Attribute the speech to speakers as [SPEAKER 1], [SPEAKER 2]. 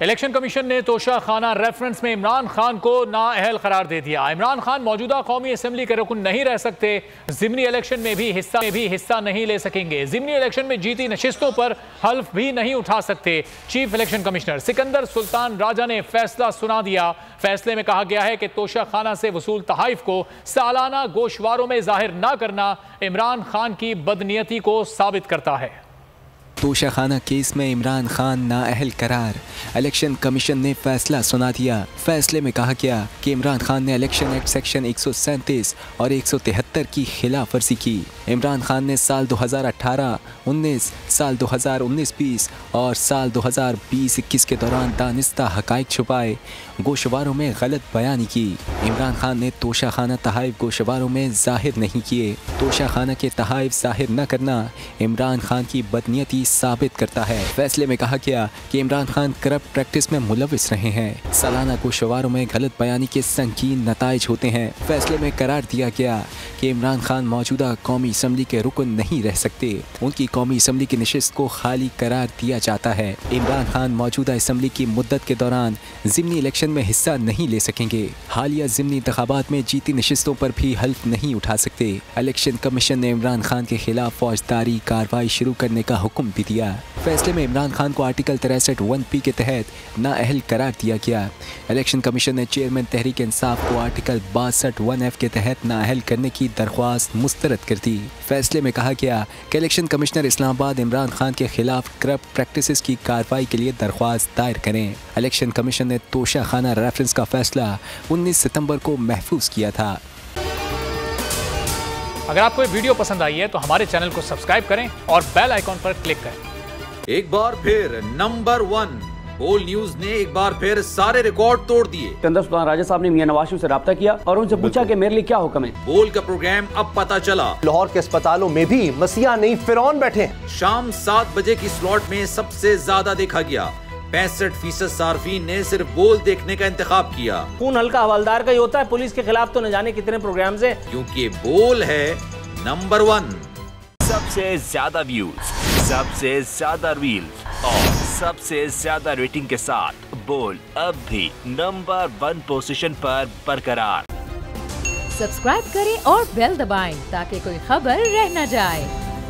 [SPEAKER 1] Election commission ने तोशा खाना reference में इमरान खान को नाअहल करार दे दिया। इमरान खान मौजूदा कौमी असम्बली के रुकन नहीं रह सकते, ज़िमनी इलेक्शन में भी हिस्सा नहीं ले सकेंगे, ज़िमनी इलेक्शन में जीती नशिस्तों पर हल्फ भी नहीं उठा सकते। Chief election commissioner Sikandar Sultan Raja ने फैसला सुना दिया। फैसले में कहा गया है कि तोशा खाना से वसूल तहाइफ को सालाना गोशवारों में जाहिर न करना इमरान खान की बदनीयती को साबित करता है।
[SPEAKER 2] तोशा खाना केस में इमरान खान नाअहल करार, इलेक्शन कमीशन ने फैसला सुना दिया। फैसले में कहा गया कि इमरान खान ने इलेक्शन एक्ट सेक्शन 137 और 173 की खिलाफ वर्जी की। इमरान खान ने साल 2018-19, साल 2019-20 और साल 2020-21 के दौरान दानिस्ता हकाइक छुपाए, गोशवारों में गलत बयानी की। इमरान खान ने तोशा खाना तहाइफ गोशवारों में जाहिर नहीं किए। तोशा खाना के तहाइफ जाहिर न करना इमरान खान की बदनीयती साबित करता है। फैसले में कहा गया कि इमरान खान करप्ट प्रैक्टिस में मुलविस रहे हैं। सालाना गोशवारों में गलत बयानी के संगीन नताइज होते हैं। फैसले में करार दिया गया कि इमरान खान मौजूदा कौमी असम्बली के रुकन नहीं रह सकते, उनकी कौमी असम्बली की नशिस्त को खाली करार दिया जाता है। इमरान खान मौजूदा असम्बली की मुद्दत के दौरान ज़िमनी इलेक्शन में हिस्सा नहीं ले सकेंगे। हालिया ज़िमनी इंतखाबात में जीती नशिस्तों पर भी हल्फ नहीं उठा सकते। इलेक्शन कमीशन ने इमरान खान के खिलाफ फौजदारी कार्रवाई शुरू करने का हुक्म भी दिया। फैसले में इमरान खान को आर्टिकल 63(1)P के तहत नाअहल करार दिया गया। इलेक्शन कमीशन ने चेयरमैन तहरीक इंसाफ को आर्टिकल 62(1)F के तहत नाअहल करने की दरख्वास्त मुस्तरद कर दी। फैसले में कहा गया कि इलेक्शन कमिश्नर इस्लामाबाद इमरान खान के खिलाफ करप्ट प्रैक्टिसेस की कार्रवाई के लिए दरख्वास्त दायर करें। इलेक्शन कमीशन ने तोशा खाना रेफरेंस का फैसला 19 सितंबर को महफूज किया था।
[SPEAKER 1] अगर आपको ये वीडियो पसंद आई है तो हमारे चैनल को सब्सक्राइब करें और बेल आइकॉन पर क्लिक करें।
[SPEAKER 3] एक बार फिर नंबर 1 बोल न्यूज ने एक बार फिर सारे रिकॉर्ड तोड़ दिए।
[SPEAKER 4] सिकंदर सुल्तान राजा साहब ने मियां नवाज शरीफ से राब्ता किया और उनसे पूछा कि मेरे लिए क्या हुक्म है।
[SPEAKER 3] बोल का प्रोग्राम अब पता चला।
[SPEAKER 5] लाहौर के अस्पतालों में भी मसीहा नहीं फिरौन बैठे।
[SPEAKER 3] शाम 7 बजे की स्लॉट में सबसे ज्यादा देखा गया। 65% सार्फिन ने सिर्फ बोल देखने का इंतखाब किया।
[SPEAKER 6] खून हल्का हवलदार का ही होता है, पुलिस के खिलाफ तो न जाने कितने प्रोग्राम्स हैं।
[SPEAKER 3] क्योंकि बोल है नंबर 1।
[SPEAKER 7] सबसे ज्यादा व्यूज, सबसे ज्यादा रील्स और सबसे ज्यादा रेटिंग के साथ बोल अब भी नंबर 1 पोजीशन पर बरकरार।
[SPEAKER 8] सब्सक्राइब करें और बेल दबाएं ताकि कोई खबर रह न जाए।